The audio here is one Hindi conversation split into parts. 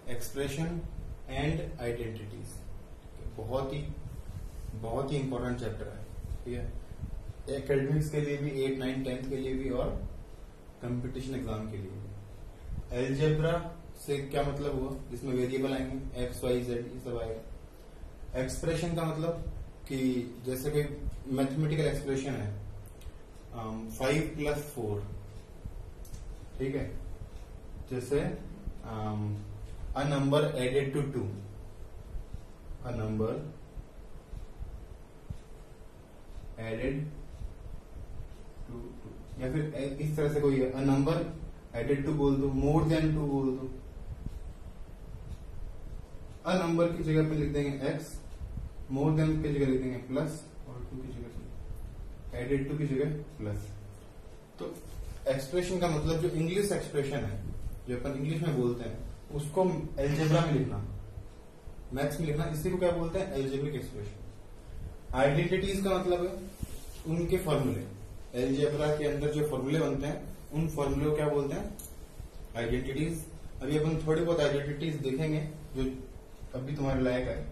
Expression and identities. बहुत ही इंपॉर्टेंट चैप्टर है, ठीक है, एकेडमिक्स के लिए भी, 8, 9, 10 के लिए भी और कंपटीशन एग्जाम के लिए भी। एलजेब्रा से क्या मतलब हुआ, जिसमें वेरिएबल आएंगे एक्स वाई जेड ये सब आएगा। एक्सप्रेशन का मतलब कि जैसे कोई मैथमेटिकल एक्सप्रेशन है 5+4, ठीक है, जैसे a number added to 2, a number added to 2, या फिर इस तरह से कोई अ नंबर एडेड टू बोल दो, मोर देन 2 बोल दो। अ नंबर की जगह पे लिख देंगे एक्स, मोर देन की जगह लिख देंगे प्लस, और 2 की जगह एडेड टू की जगह प्लस। तो एक्सप्रेशन का मतलब जो इंग्लिश एक्सप्रेशन है, जो अपन इंग्लिश में बोलते हैं, उसको एल्जेब्रा में लिखना, मैथ्स में लिखना, इसी को क्या बोलते हैं, एल्जेब्रिक एक्सप्रेशन। आइडेंटिटीज का मतलब है उनके फॉर्मूले, एल्जेब्रा के अंदर जो फॉर्मूले बनते हैं उन फॉर्मूले को क्या बोलते हैं, आइडेंटिटीज। अभी अपन थोड़ी बहुत आइडेंटिटीज देखेंगे जो अभी तुम्हारे लायक है,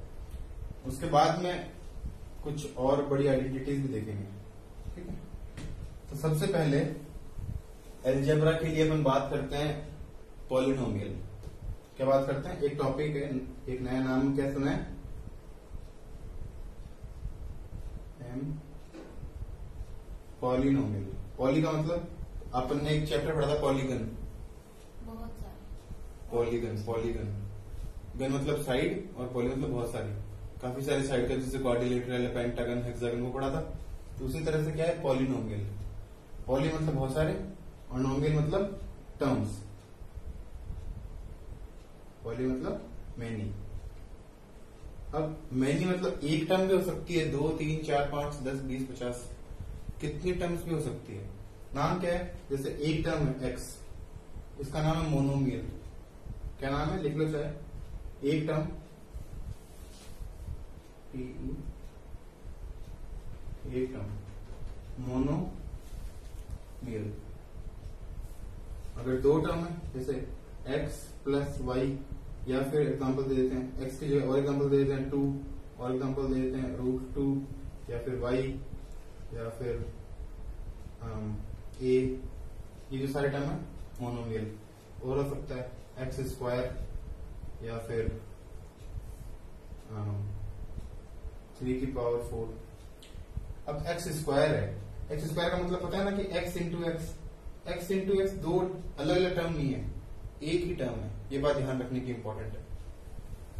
उसके बाद में कुछ और बड़ी आइडेंटिटीज भी देखेंगे, ठीक है। तो सबसे पहले एल्जेब्रा के लिए अपन बात करते हैं पॉलिनोमियल। क्या बात करते हैं, एक टॉपिक है, एक नया नाम क्या सुना है, पॉलिनोमियल। पॉली का मतलब अपन ने एक चैप्टर पढ़ा था पॉलीगन, बहुत सारे पॉलीगन गन मतलब साइड और पॉली मतलब बहुत सारी, काफी सारी साइड का, जैसे क्वाड्रिलेटरल, पेंटागन, हेक्सागन वो पढ़ा था। तो उसी तरह से क्या है पॉलिनोमियल, पॉली मतलब बहुत सारे और नोमियल मतलब टर्म्स, पॉली मतलब मैनी। अब मैनी मतलब एक टर्म भी हो सकती है, 2, 3, 4, 5, 10, 20, 50, कितनी टर्म्स भी हो सकती है। नाम क्या है, जैसे एक टर्म है एक्स, इसका नाम है मोनोमियल। क्या नाम है, लिख लो चाहे, एक टर्म एक टर्म मोनोमियल। अगर दो टर्म है, जैसे x प्लस वाई, या फिर एग्जांपल दे देते हैं x की जगह और एग्जांपल दे देते हैं 2, और एग्जांपल दे देते हैं √2, या फिर y, या फिर a, ये जो सारे टर्म है मोनोमियल। और हो सकता है x², या फिर 3⁴। अब x² है, x² का मतलब पता है ना कि x इंटू एक्स दो अलग अलग टर्म नहीं है, एक ही टर्म है। ये बात ध्यान रखने की इंपॉर्टेंट है।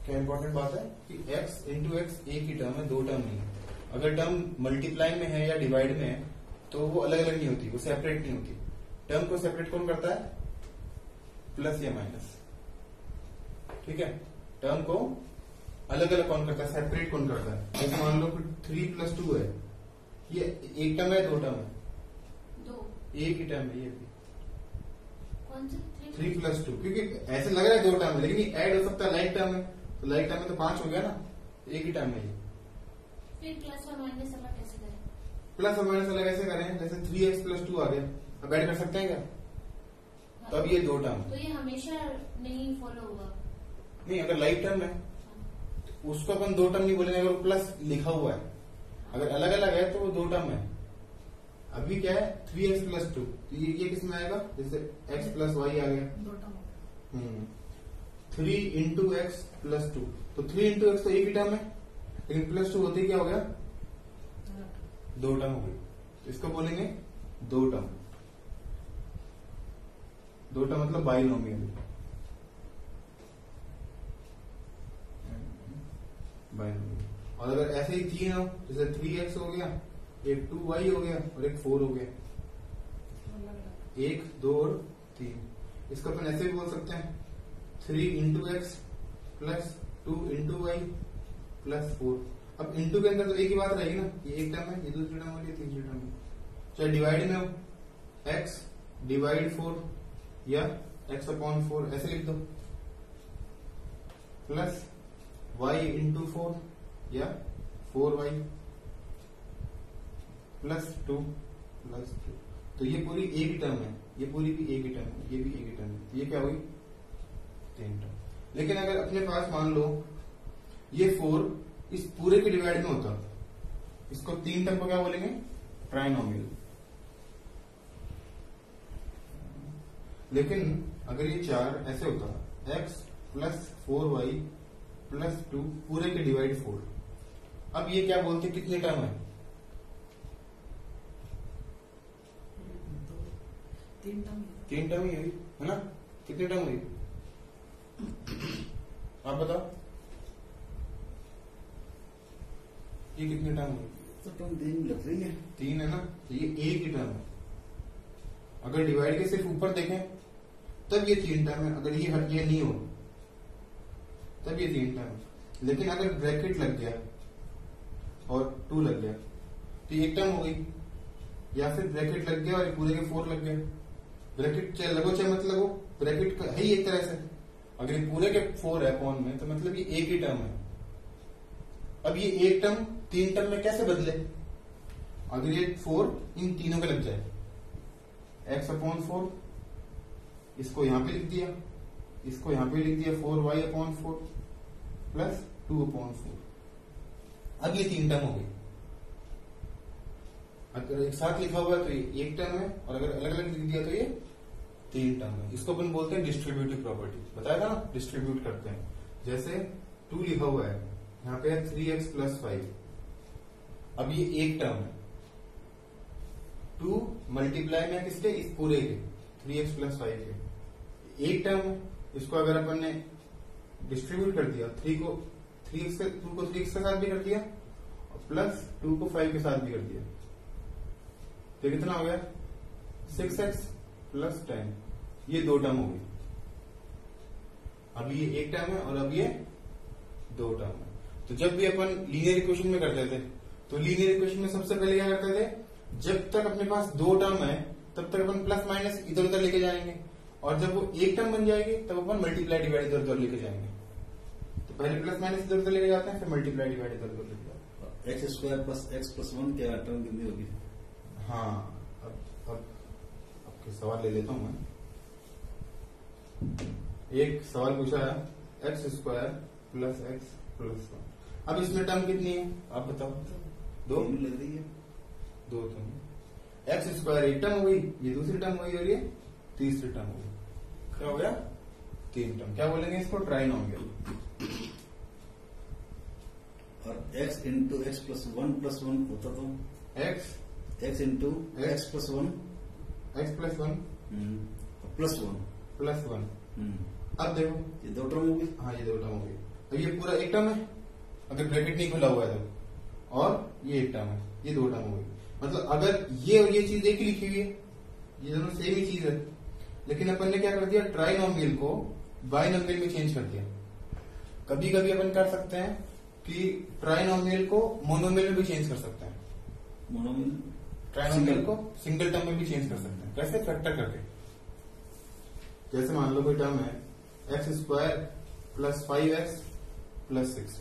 क्या इंपॉर्टेंट बात है कि x इंटू एक्स एक ही टर्म है, दो टर्म नहीं है। अगर टर्म मल्टीप्लाई में है या डिवाइड में है तो वो अलग अलग नहीं होती, वो सेपरेट नहीं होती। टर्म को सेपरेट कौन करता है, प्लस या माइनस, ठीक है। टर्म को अलग अलग कौन करता है, सेपरेट कौन करता है। जैसे मान लो 3+2 है, ये एक टर्म है, दो टर्म है, दो, एक ही टर्म है ये भी, कौन सा 3+2, क्योंकि ऐसे लग रहा है दो टर्म है, लेकिन ये ऐड हो सकता है, लाइक टर्म है, तो लाइक टर्म में तो 5 हो गया ना, एक ही टर्म है ये। फिर प्लस और माइनस अलग कैसे करें, प्लस और माइनस अलग ऐसे करें, जैसे 3x+2 आ गया, अब ऐड कर सकते हैं क्या, तो अब ये दो टर्म। तो ये हमेशा नहीं फॉलो होगा, नहीं, अगर लाइक टर्म है तो उसको अपन दो टर्म नहीं बोलेंगे, अगर प्लस लिखा हुआ है। अगर अलग अलग है तो वो दो टर्म है। अभी क्या है 3x+2, तो ये किस में आएगा, जैसे x+y आ गया, दो टर्म। 3x+2, तो 3x तो एक ही टर्म है, लेकिन +2 होते ही क्या हो गया, दो टर्म हो गई। तो इसको बोलेंगे दो टर्म। दो टर्म मतलब बाइनोमियल, बाइनोमियल। और अगर ऐसे ही तीन हो, जैसे 3x हो गया, एक 2y हो गया और एक 4 हो गया, 1, 2 और 3, इसको अपन ऐसे भी बोल सकते हैं 3x प्लस 2y प्लस 4। अब इंटू के अंदर तो एक ही बात रहेगी ना, ये एक टर्म है, ये दूसरी टर्म होगी, तीसरी टर्म है। चाहे डिवाइड में हो, x डिवाइड 4 या x/4 ऐसे लिख दो, प्लस y इंटू 4 या 4y प्लस 2 प्लस 2। तो ये पूरी एक ही टर्म है, ये पूरी भी एक ही टर्म है, ये भी एक ही टर्म है, ये क्या हुई, तीन टर्म। लेकिन अगर अपने पास मान लो ये 4 इस पूरे के डिवाइड में होता, इसको 3 टर्म को क्या बोलेंगे? ट्राइनोमियल। लेकिन अगर ये 4 ऐसे होता, x प्लस 4y प्लस 2 पूरे के डिवाइड 4, अब ये क्या बोलते कितने टर्म है? 3 टर्म ही हुई है ना? कितनी टर्म हुई आप बताओ, ये कितनी टर्म हुई? तो टर्म 3 लग रही है। 3 है ना, तो ये एक ही टर्म है। अगर डिवाइड के सिर्फ ऊपर देखें तब ये 3 टर्म है, अगर ये नहीं हो तब ये 3 टर्म है। लेकिन अगर ब्रैकेट लग गया और 2 लग गया तो ये 1 टर्म हो गई, या फिर ब्रैकेट लग गया और पूरे के 4 लग गए। ब्रैकेट चाहे लगो चाहे मत लगो, ब्रैकेट है ही एक तरह से। अगर ये पूरे के 4 है अपॉन में तो मतलब ये एक ही टर्म है। अब ये एक टर्म 3 टर्म में कैसे बदले? अगर ये 4 इन तीनों के लग जाए, x अपॉन 4, इसको यहां पे लिख दिया, इसको यहां पे लिख दिया 4y अपॉन 4 प्लस 2 अपॉन 4। अब ये 3 टर्म हो गई। अगर एक साथ लिखा हुआ है तो ये एक टर्म है, और अगर अलग अलग लिख दिया तो ये 3 टर्म है। इसको अपन बोलते हैं डिस्ट्रीब्यूटिव प्रॉपर्टी। बताया था ना, डिस्ट्रीब्यूट करते हैं। जैसे 2 लिखा हुआ है, यहाँ पे है 3x प्लस 5, अब ये एक टर्म है। 2 मल्टीप्लाई में किसके? इस पूरे के 3x प्लस 5 के, एक टर्म है। इसको अगर अपन ने डिस्ट्रीब्यूट कर दिया, 2 को 3x के साथ भी कर दिया और प्लस 2 को 5 के साथ भी कर दिया, तो कितना हो गया? 6x प्लस 10, ये 2 टर्म हो गई। अब ये एक टर्म है और अब ये 2 टर्म है। तो जब भी अपन लीनियर इक्वेशन में करते थे तो लीनियर इक्वेशन में सबसे पहले क्या करते थे? जब तक अपने पास 2 टर्म है तब तक अपन प्लस माइनस इधर उधर लेके जाएंगे, और जब वो एक टर्म बन जाएगी तब अपन मल्टीप्लाई डिवाइड इधर उधर लेके जाएंगे। तो पहले प्लस माइनस इधर उधर लेके जाते हैं, फिर मल्टीप्लाई डिवाइड इधर उधर लेके जाते हैं। X square plus x plus 1 क्या टर्म कितनी होगी? हाँ, अब आपके सवाल ले लेता हूं मैं। एक सवाल पूछा है x square plus x plus 1। अब इसमें टर्म कितनी है आप बताओ? 2 लग रही है। 2 टर्म। एक्स स्क्वायर एक टर्म हो गई, ये दूसरी टर्म हो गई, और ये तीसरी टर्म हो गई। क्या हो गया? 3 टर्म। क्या बोलेंगे इसको? ट्राइनोमियल। और x इंटू एक्स प्लस 1 होता तो x into x plus 1 x plus 1 plus 1। अब देखो ये 2 टर्म होगी। हाँ, ये 2 टर्म हो गई। अब ये पूरा एक टर्म है अगर ब्रैकेट नहीं खुला हुआ है तो, और ये एक टर्म है, ये 2 टर्म हो गई। मतलब अगर ये और ये चीज एक ही लिखी हुई है, ये दोनों सेम ही चीज है, लेकिन अपन ने क्या कर दिया? ट्राइनोमियल को बाइनोमियल में चेंज कर दिया। कभी कभी अपन कर सकते हैं कि ट्राइनोमियल को मोनोमियल में भी चेंज कर सकते हैं। मोनोमियल ट्राइनोमियल को सिंगल टर्म में भी चेंज कर सकते हैं। कैसे? फैक्टर करके। जैसे मान लो कोई टर्म है x square plus 5x plus 6,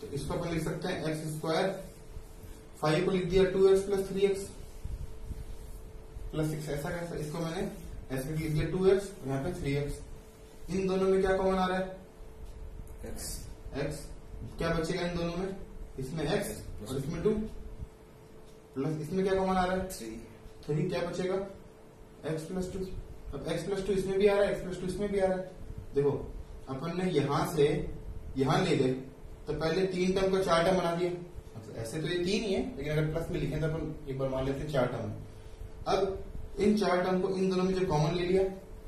तो इसको अपन लिख सकते हैं एक्स स्क्वायर, 5 को लिख दिया 2x प्लस 3x प्लस 6। ऐसा कैसा? इसको मैंने ऐसे लिख दिया 2x, यहाँ पे 3x। इन दोनों में क्या कॉमन आ रहा है? x। क्या बचेगा इन दोनों में? इसमें x और इसमें 2, प्लस इसमें क्या कॉमन आ रहा है? 3। क्या बचेगा? x plus 2। अब x प्लस 2 इसमें भी आ रहा है, x प्लस 2 इसमें भी आ रहा है। देखो अपन ने यहां से यहां ले गए तो पहले 3 टर्म को 4 टर्म बना दिया। मतलब ऐसे तो ये 3 ही है, लेकिन अगर प्लस में लिखें तो अपन एक बार मान लेते हैं 4 टर्म। अब इन 4 टर्म को इन दोनों में जो कॉमन ले लिया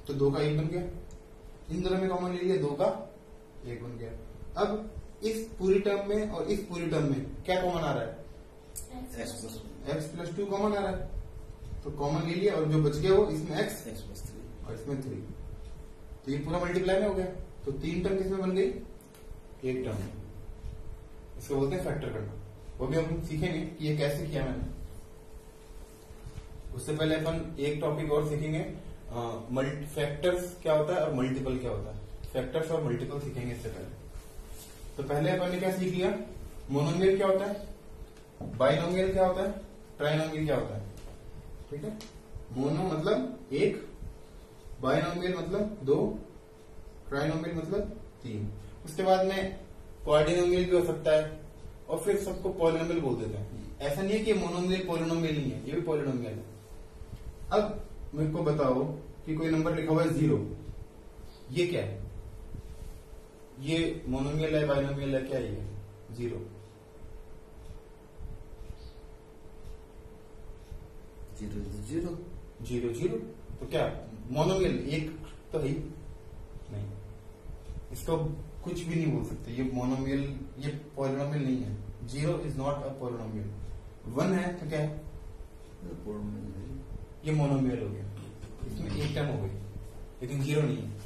तो 2 का 1 बन गया, इन दोनों में कॉमन ले लिया 2 का 1 बन गया। अब इस पूरी टर्म में और इस पूरी टर्म में क्या कॉमन आ रहा है? x प्लस 2 कॉमन आ रहा है, तो कॉमन ले लिया, और जो बच गया वो इसमें x प्लस 3 और इसमें 3, तो ये पूरा मल्टीप्लाई में हो गया। तो 3 टर्म किसमें बन गई? एक टर्म। इसको बोलते हैं फैक्टर करना। वो भी हम सीखेंगे कि ये कैसे किया मैंने। उससे पहले अपन एक टॉपिक और सीखेंगे, फैक्टर्स क्या होता है और मल्टीपल क्या होता है। फैक्टर्स और मल्टीपल सीखेंगे इससे पहले। तो पहले अपन ने क्या सीख लिया? मोनोमियल क्या होता है, बाइनोमियल क्या होता है, ट्राइनोमियल क्या होता है। ठीक है, मोनो मतलब एक, बाइनोमियल मतलब 2, ट्राइनोमियल मतलब 3। उसके बाद में क्वाड्रिनोमियल भी हो सकता है, और फिर सबको पॉलिनोमियल बोल देते हैं। ऐसा नहीं है कि मोनोमियल पॉलिनोमियल नहीं है, ये भी पॉलिनोमियल है। अब मेरे को बताओ कि कोई नंबर लिखा हुआ है 0, ये क्या है? ये मोनोमियल है, बाइनोमियल है, क्या है ये? 0। 0 0 0 तो क्या मोनोमियल? एक तो है ही नहीं, इसको कुछ भी नहीं बोल सकते। ये मोनोमियल, ये पॉलिनोमियल नहीं है। 0 इज नॉट अ पॉलिनोमियल। 1 है तो क्या है? ये मोनोमियल हो गया, इसमें एक टर्म हो गई, लेकिन 0 नहीं है।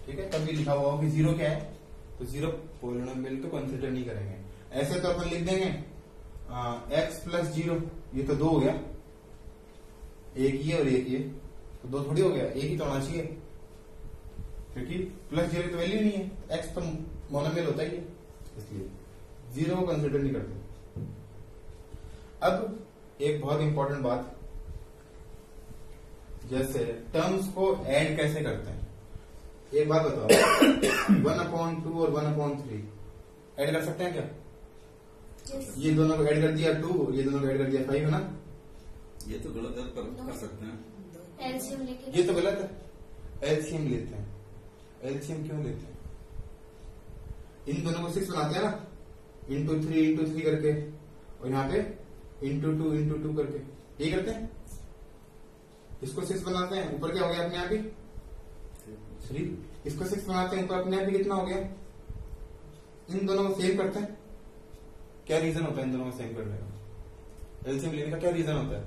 ठीक है, तभी लिखा हुआ हो कि 0 क्या है, तो 0 पॉलिनोमियल को कंसिडर नहीं करेंगे। ऐसे तो अपन लिख देंगे x प्लस 0, ये तो 2 हो गया, एक ये और एक ये, तो 2 थोड़ी हो गया, एक ही तो होना चाहिए, क्योंकि प्लस 0 तो वैल्यू नहीं है, x तो मोनोमियल होता ही है, इसलिए 0 को कंसिडर नहीं करते। अब एक बहुत इंपॉर्टेंट बात, जैसे टर्म्स को ऐड कैसे करते हैं। एक बात बताओ, 1/2 और 1/3 ऐड कर सकते हैं क्या? Yes. ये दोनों को ऐड कर दिया 2, ये दोनों को ऐड कर दिया 5, है ना? ये तो गलत है, कर सकते हैं। एलसीएम लेके ये तो गलत है। एलसीएम लेते हैं। एलसीएम क्यों लेते हैं? इन दोनों को 6 बनाते हैं ना, इंटू 3 करके, और यहाँ पे इंटू 2 करके, ये करते हैं। इसको 6 बनाते हैं, ऊपर क्या हो गया अपने आप ही 3। इसको 6 बनाते हैं, ऊपर अपने आप ही कितना हो गया? इन दोनों को सेम करते हैं। क्या रीजन होता है इन दोनों को सेम करने का? एलसीएम लेने का क्या रीजन होता है,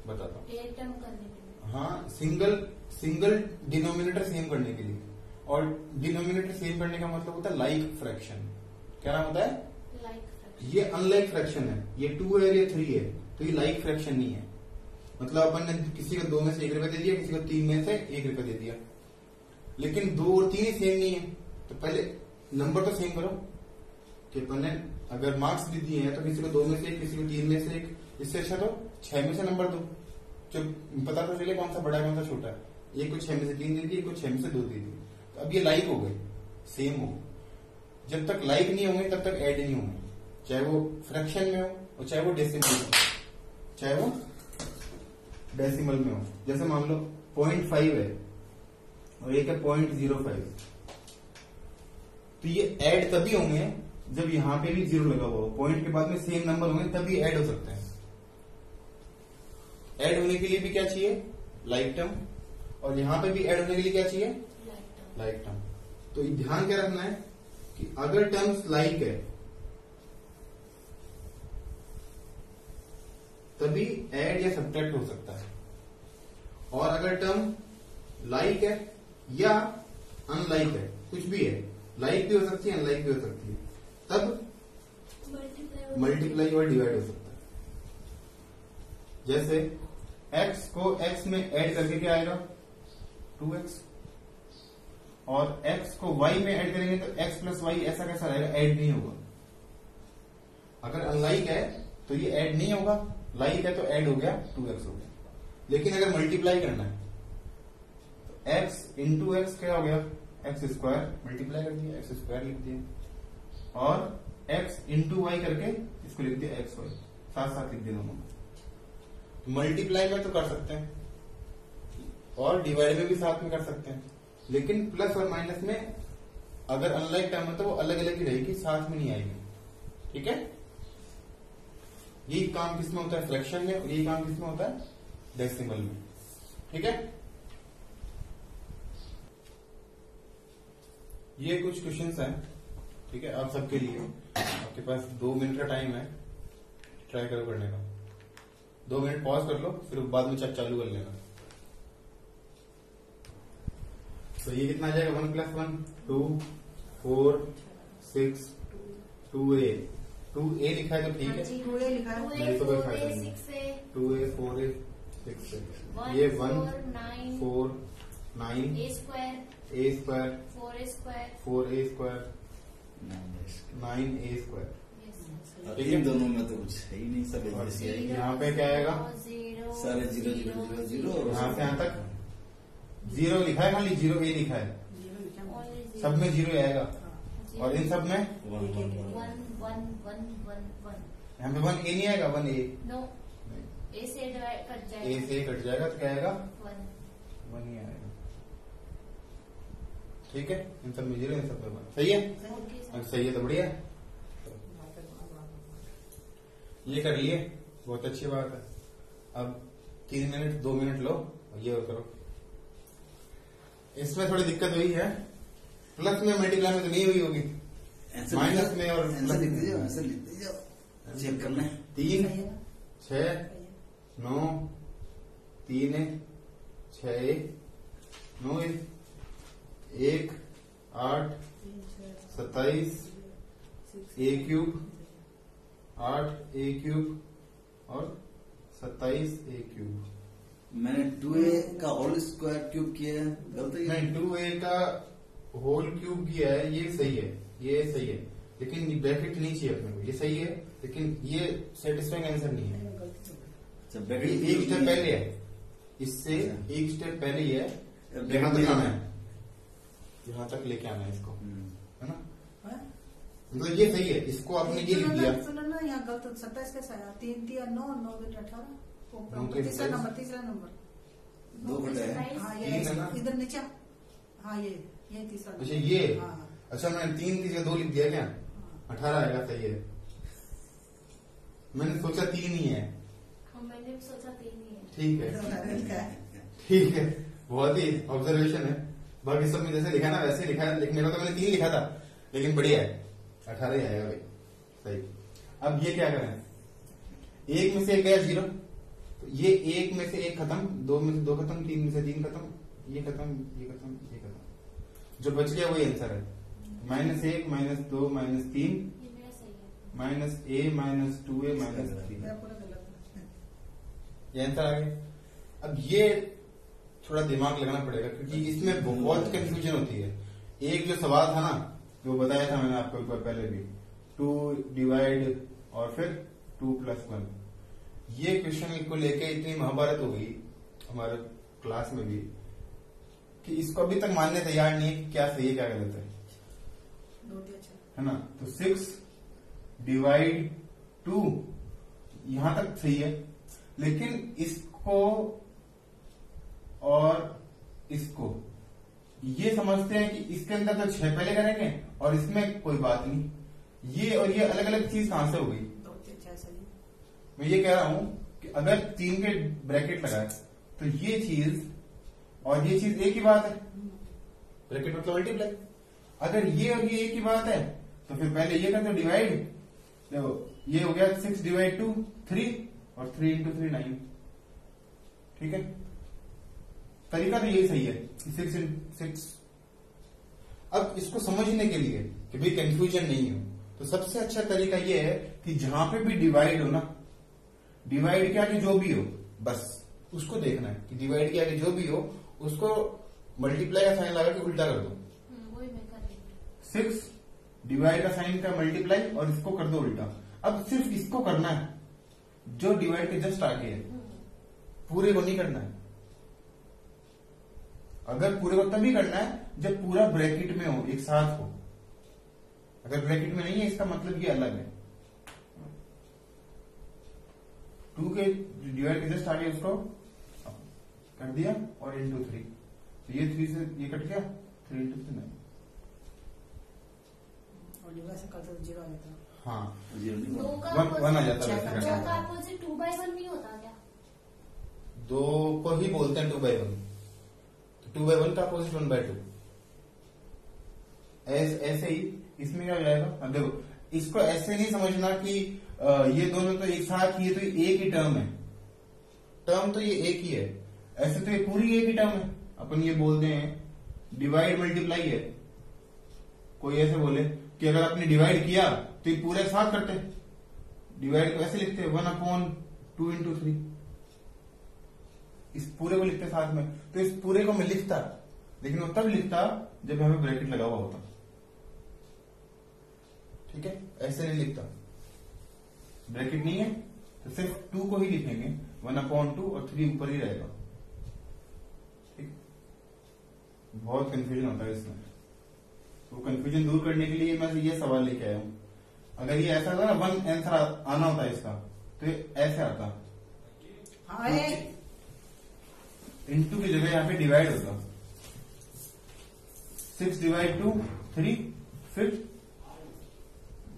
बताता हूँ। एक टर्म करने के लिए। हाँ, सिंगल डिनोमिनेटर सेम करने के लिए। और डिनोमिनेटर सेम करने का मतलब होता है लाइक फ्रैक्शन। क्या नाम होता है? लाइक ये अनलाइक फ्रैक्शन है। ये 2 है, ये 3 है, तो ये लाइक फ्रैक्शन नहीं है। मतलब अपन ने किसी को 2 में से 1 रुपया दे दिया, किसी को 3 में से 1 रुपया दे दिया, लेकिन 2 और 3 ही सेम नहीं है। तो पहले नंबर तो सेम करो कि अपन ने अगर मार्क्स भी दिए हैं तो किसी को 2 में से 1, किसी को 3 में से 1, इससे अच्छा तो 6 में से नंबर दो, जो पता तो चले कौन सा बड़ा है कौन सा छोटा है। एक को 6 में से 3 दे दी, एक को 6 में से 2 दे दी, तो अब ये लाइक हो गए, सेम हो। जब तक लाइक नहीं होंगे तब तक ऐड नहीं होंगे, चाहे वो फ्रैक्शन में हो और चाहे वो डेसिमल में हो, चाहे वो डेसिमल में हो। जैसे मान लो 0.5 है और एक है 0.05, तो ये ऐड तभी होंगे जब यहां पे भी 0 लगा हुआ हो, पॉइंट के बाद में सेम नंबर होंगे तभी ऐड हो सकते हैं। ऐड होने के लिए भी क्या चाहिए? Like term. और यहां पे भी ऐड होने के लिए क्या चाहिए? Like term. तो ध्यान क्या रखना है कि अगर टर्म्स लाइक है तभी ऐड या सब्ट्रैक्ट हो सकता है, और अगर टर्म लाइक है या अनलाइक है, कुछ भी है, लाइक भी हो सकती है, अनलाइक भी हो सकती है, तब मल्टीप्लाई और डिवाइड हो सकता है। जैसे x को x में ऐड करके क्या आएगा? 2x, और x को y में ऐड करेंगे तो x प्लस y ऐसा कैसा रहेगा? ऐड नहीं होगा। अगर अनलाइक है तो ये ऐड नहीं होगा, लाइक है तो ऐड हो गया, 2x हो गया। लेकिन अगर मल्टीप्लाई करना है तो x इंटू एक्स क्या हो गया? x स्क्वायर, मल्टीप्लाई कर दिया, x स्क्वायर लिख दिया, और x इंटू वाई करके इसको लिख दिया xy, साथ साथ लिख दिया दोनों। मल्टीप्लाई में तो कर सकते हैं और डिवाइड में भी साथ में कर सकते हैं, लेकिन प्लस और माइनस में अगर अनलाइक टर्म है तो वो अलग अलग ही रहेगी, साथ में नहीं आएगी। ठीक है, यही काम किसमें होता है? फ्रैक्शन में। और यही काम किसमें होता है? डेसिमल में। ठीक है, ये कुछ क्वेश्चंस हैं। ठीक है, आप सबके लिए आपके पास 2 मिनट का टाइम है, ट्राई करो करने का। 2 मिनट पॉज कर लो, फिर बाद में चालू कर लेना। तो ये कितना आ जाएगा? 1 + 1 2 4 6 2a 2a लिखा है तो ठीक है, 2a लिखा है। नहीं तो कोई फायदा नहीं। 2a 4a 6a, ये 1 4 9 a square a square 4a square 4a square 9a square. अब इन दोनों में तो कुछ है ही नहीं, सब एक जैसी है। 0 ही। 0 यहाँ पे क्या आएगा? 0 सारे 0 0 0 0 और यहाँ से यहाँ तक जीरो लिखा है, खाली जीरो ए लिखा है, जीरो लिखा है। Only zero. सब में जीरो आएगा। हाँ। और इन सब में one one one one one one one one. यहाँ पे वन ए नहीं आएगा, वन ए नो, ए से डिवाइड कट ए जाएगा। से कट जाएगा तो क्या आएगा, वन। वन ही आएगा। ठीक है, इन सब में जीरो, इन सब में वन। सही है, ओके अगर सर। सही है तो बढ़िया है। ये कर लिए, बहुत अच्छी बात है। अब 3 मिनट 2 मिनट लो और ये और करो। इसमें थोड़ी दिक्कत हुई है, प्लस में मल्टीप्लाई में तो नहीं हुई होगी, ऐसे माइनस में और ऐसे लिख दीजिए, ऐसे लिख दीजिए, चेक करना है। 3 सही है ना? 6 9 3 6 9 1 8 27 ए क्यूब 8 ए क्यूब और 27 ए क्यूब। मैंने 2a का होल स्क्वायर क्यूब किया है, गलत है? नहीं, 2a का होल क्यूब किया है, ये सही है, ये सही है, लेकिन ये ब्रैकेट नहीं चाहिए अपने को, ये सही है लेकिन ये सेटिस्फाइंग आंसर नहीं है। अच्छा, ये ब्रैकेट एक स्टेप पहले है, इससे एक स्टेप पहले ही है, यहाँ तक आना है, यहाँ तक लेके आना है इसको, है ना? हाँ? मतलब ये सही है, इसको आपने ये लिख दिया। सुनो ना, यहाँ गलत 27 कैसा आया? 3 3 9 9 18 नौ के तीसरा 27। नंबर, तीसरा नंबर। 2 घटा है। हाँ, तीन है ना? ये इधर नीचे। हाँ, ये तीसरा अच्छा नंबर। ये, हाँ, अच्छा मैंने 3 3 2 लिख दिया क्या? हाँ। 18 आएगा, सही है। मैंने सोचा 3 ही है। हाँ, मैंने भी सोचा 3 ही है। ठीक है, लिखा है। ठीक है, बहुत ही ऑब्जर्वेशन है। बाकी सब में जैसे लिखा ना वैसे लिखा है, लेकिन मेरा तो मैंने 3 लिखा था, लेकिन बढ़िया है, 18 ही आएगा भाई, सही। अब ये क्या करें, एक में से एक गया 0, तो ये एक में से एक खत्म, 2 में से 2 खत्म, 3 में से 3 खत्म, ये खत्म, ये खत्म, ये खत्म, जो बच गया वही आंसर है। -1 -2 -3 ये मेरा सही है। -a -2a -3, मेरा पूरा गलत है। ये आंसर आ गया। अब ये थोड़ा दिमाग लगाना पड़ेगा क्योंकि इसमें बहुत कंफ्यूजन होती है। एक जो सवाल था ना, जो बताया था मैंने आपको एक बार पहले भी, 2 डिवाइड और फिर 2 + 1, ये क्वेश्चन को लेके इतनी महाभारत हो गई हमारे क्लास में भी कि इसको अभी तक मानने तैयार नहीं है कि क्या सही है क्या गलत है, 2 अच्छा। है ना? तो 6 डिवाइड 2 यहां तक सही है, लेकिन इसको और इसको ये समझते हैं कि इसके अंदर तो 6 पहले करेंगे और इसमें कोई बात नहीं, ये और ये अलग अलग चीज कहां से हो गई? 2 3 सही है। मैं ये कह रहा हूं कि अगर 3 के ब्रैकेट लगाए तो ये चीज और ये चीज एक ही बात है, ब्रैकेट मतलब मल्टीप्लाई। अगर ये और ये एक ही बात है तो फिर पहले ये कर दो डिवाइड, देखो ये हो गया 6 डिवाइड 2 3 और 3 × 3 9, ठीक है? तरीका तो यही सही है, 6 × 6। अब इसको समझने के लिए कि भाई कंफ्यूजन नहीं हो, तो सबसे अच्छा तरीका ये है कि जहां पे भी डिवाइड हो ना, डिवाइड के आगे जो भी हो बस उसको देखना है कि डिवाइड के आगे जो भी हो उसको मल्टीप्लाई का साइन लगा के उल्टा कर दो। वही मैं कर रही हूँ। 6 डिवाइड का साइन का मल्टीप्लाई और इसको कर दो उल्टा। अब सिर्फ इसको करना है जो डिवाइड के जस्ट आगे है, पूरे को नहीं करना है। अगर पूरे को तभी करना है जब पूरा ब्रैकेट में हो, एक साथ हो। अगर ब्रैकेट में नहीं है इसका मतलब ये अलग है। 2 के डिवाइड के जस्ट आगे उसको कर दिया और × 3, तो ये 3 से ये कट गया, 3 × 3 9। और डिवाइड से करते तो 0 आ जाता। हाँ, 0 नहीं दो हुआ। का वन आ जाता छह है का वैसे दो करना। का अपोजिट 2/1 नहीं होता क्या? 2 को ही बोलते हैं 2/1, तो 2/1 का अपोजिट 1/2। ऐसे ही इसमें क्या हो जाएगा? अब देखो, इसको ऐसे नहीं समझना कि ये दोनों तो एक साथ ही है, तो ये एक ही टर्म है। टर्म तो ये एक ही है, ऐसे तो ये पूरी एक ही टर्म है। अपन ये बोलते हैं डिवाइड मल्टीप्लाई है। कोई ऐसे बोले कि अगर आपने डिवाइड किया तो ये पूरे साथ करते हैं। डिवाइड को ऐसे लिखते हैं 1/2 × 3, इस पूरे को लिखते साथ में। तो इस पूरे को मैं लिखता, लेकिन वो तब लिखता जब यहाँ पे ब्रैकेट लगा हुआ होता, ठीक है? ऐसे नहीं लिखता, ब्रैकेट नहीं है तो सिर्फ 2 को ही लिखेंगे, 1/2 और 3 ऊपर ही रहेगा, ठीक? बहुत कंफ्यूजन होता है इसमें, तो कंफ्यूजन दूर करने के लिए मैं ये सवाल लेके आया हूँ। अगर ये ऐसा था ना 1 आंसर आना होता है इसका, तो ये ऐसे आता, हाँ इंटू की जगह यहाँ पे डिवाइड होता, 6 डिवाइड 2 3, फिर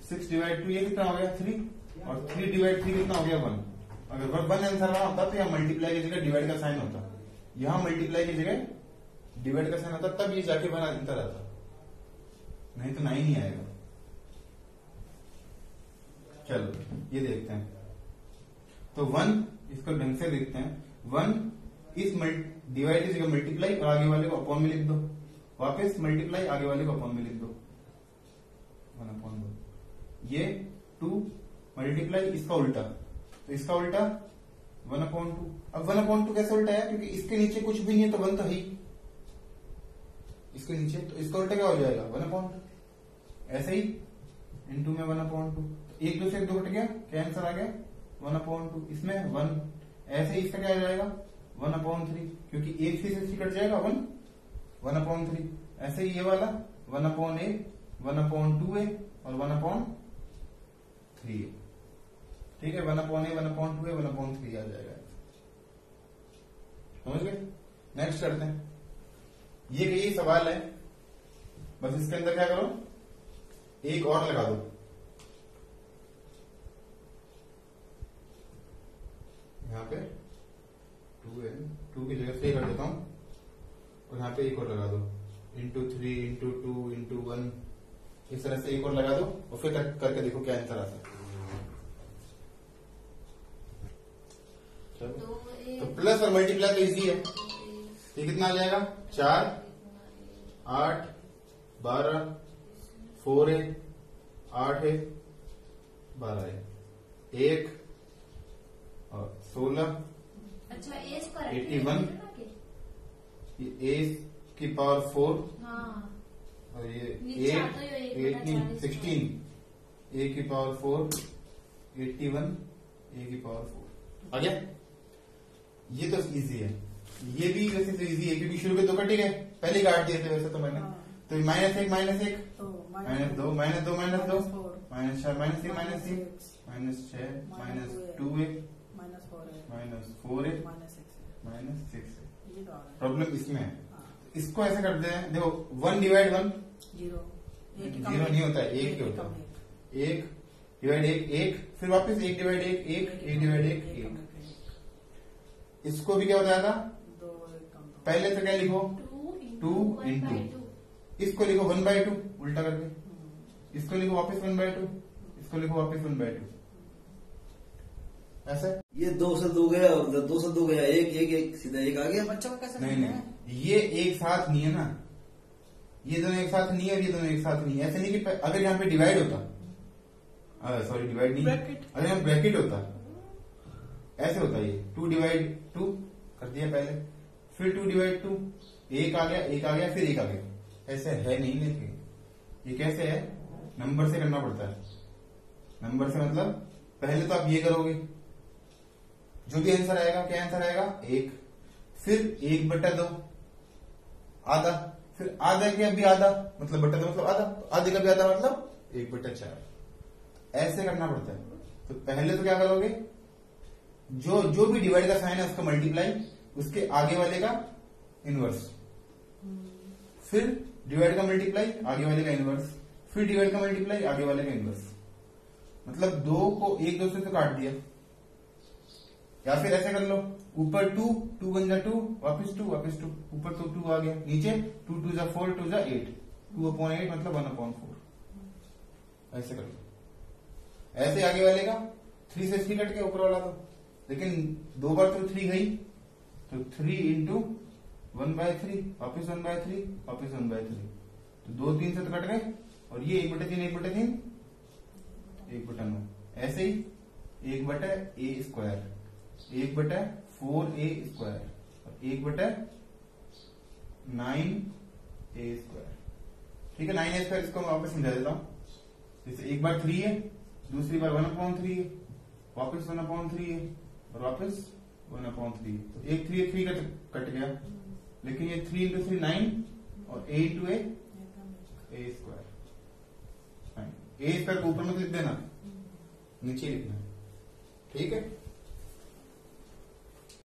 6 डिवाइड 2 ये कितना हो गया 3, और 3 डिवाइड 3 कितना हो गया 1। अगर 1 आंसर आना होता तो यहाँ मल्टीप्लाई की जगह डिवाइड का साइन होता, यहाँ मल्टीप्लाई की जगह डिवाइड का साइन होता, तब ये जाके 1 आंसर आता, नहीं तो 9 ही आएगा। चलो ये देखते हैं, तो 1 इसको ढंग से देखते हैं। 1 इस डिवाइड की जगह मल्टीप्लाई और आगे वाले को अपॉन में लिख दो, वापस मल्टीप्लाई आगे वाले को अपॉन में लिख दो, 1/2। ये 2 मल्टीप्लाई इसका उल्टा, तो इसका उल्टा 1/2। अब 1/2 कैसे उल्टा है, क्योंकि इसके नीचे कुछ भी नहीं है तो 1 तो है ही इसके नीचे, तो इसका उल्टा क्या हो जाएगा 1/2। ऐसे ही इनटू में 1/2, तो 1 2 से 2 कट गया, क्या आंसर आ गया 1/2। इसमें 1, ऐसे ही इसका क्या आ जाएगा 1/3, क्योंकि 1 से 3 कट जाएगा 1/3। ऐसे ही ये वाला 1/a 1/2a और 1/3, ठीक है, 1/a 1/2a 1/3 आ जाएगा, समझ गए। नेक्स्ट करते हैं, ये यही सवाल है, बस इसके अंदर क्या करो, एक और लगा दो, यहाँ पे 2 की जगह 3 कर देता हूं, और यहाँ पे एक और लगा दो, इंटू 3 इंटू 2 इंटू 1, इस तरह से एक और लगा दो, और फिर करके देखो क्या आंसर आता है। तो प्लस और मल्टीप्लाई तो इजी है, ये कितना आ जाएगा 4 8 12 4 है 8 है 12 है 1 और 16 अच्छा ए स्क्वायर 81, ये a की पावर 4 हाँ और ये नीचे 8 आता है, 8 नहीं 16, a की पावर 4 81 a की पावर 4 आ गया। ये तो इजी है, ये भी वैसे तो इजी है क्योंकि शुरू के 2 कटे गए, पहले ही काट दिए थे वैसे तो मैंने, तो -1 -1 -2 -2 -2 -2 -4 -6 -2 -4 -6। प्रॉब्लम इसमें है, इसको ऐसे करते हैं, देखो 1 डिवाइड 1 जीरो नहीं होता है, 1 ही होता है, 1 डिवाइड 1 1, फिर वापस 1 डिवाइड 1 1 डिवाइड 1 1। इसको भी क्या बताया था, पहले से क्या लिखो 2 इंटू, इसको लिखो 1/2 उल्टा करके, इसको लिखो वापस 1/2, इसको लिखो वापस 1/2, ऐसा। ये 2 से 2 गया और 2 से 2 गया, 1 1 1 सीधा 1 आ गया। बच्चों को कैसे नहीं नहीं, ये एक साथ नहीं है ना, ये दोनों एक साथ नहीं है और ये दोनों एक साथ नहीं है, ऐसे नहीं कि अगर यहाँ पे डिवाइड होता, सॉरी डिवाइड नहीं, अगर यहाँ ब्रैकेट होता ऐसे होता, ये 2 डिवाइड 2 कर दिया पहले, फिर 2 डिवाइड 2 1 आ गया फिर 1 आ गया, ऐसे है नहीं। लेकिन ये कैसे है, नंबर से करना पड़ता है। नंबर से मतलब पहले तो आप ये करोगे, जो भी आंसर आएगा, क्या आंसर आएगा 1, फिर 1/2 आधा, फिर आधा के भी आधा मतलब बटा 2 मतलब आधा, तो आधे का भी आधा मतलब 1/4, ऐसे करना पड़ता है। तो पहले तो क्या करोगे, जो भी डिवाइड का साइन है उसका मल्टीप्लाई, उसके आगे वाले का इनवर्स, फिर डिवाइड का मल्टीप्लाई आगे वाले का इनवर्स, फिर डिवाइड का मल्टीप्लाई आगे वाले का इनवर्स, मतलब 2 को 1 2 से तो काट दिया, या फिर ऐसे कर लो, ऊपर 2 2 बन जा 2 वापिस 2 वापिस 2, ऊपर तो 2 आ गया, नीचे 2 2 जा 4 2 जा 8, 2/8 मतलब 1/4, ऐसे कर लो। ऐसे आगे वाले का 3 से 3 कट के ऊपर वाला, तो लेकिन 2 बार तो 3 गई, तो 3 इंटू 1/3 वापिस 1/3 वापिस 1/3, तो 2 3 से तो कट गए, और ये 1/3 1/3 1/9, ऐसे ही 1/a स्क्वायर 1/4a स्क्वायर और 1/9a स्क्वायर, ठीक है। 9a स्क्वायर इसको मैं वापस समझा देता हूं, जैसे एक बार 3 है, दूसरी बार 1/3 है, वापस 1/3 है और वापस 1/3, तो एक 3 का कट गया, लेकिन ये 3 इंटू 3 9 और ए इंटू ए स्क्वायर। ए स्क्वायर को ऊपर में लिख देना, नीचे लिखना, ठीक है।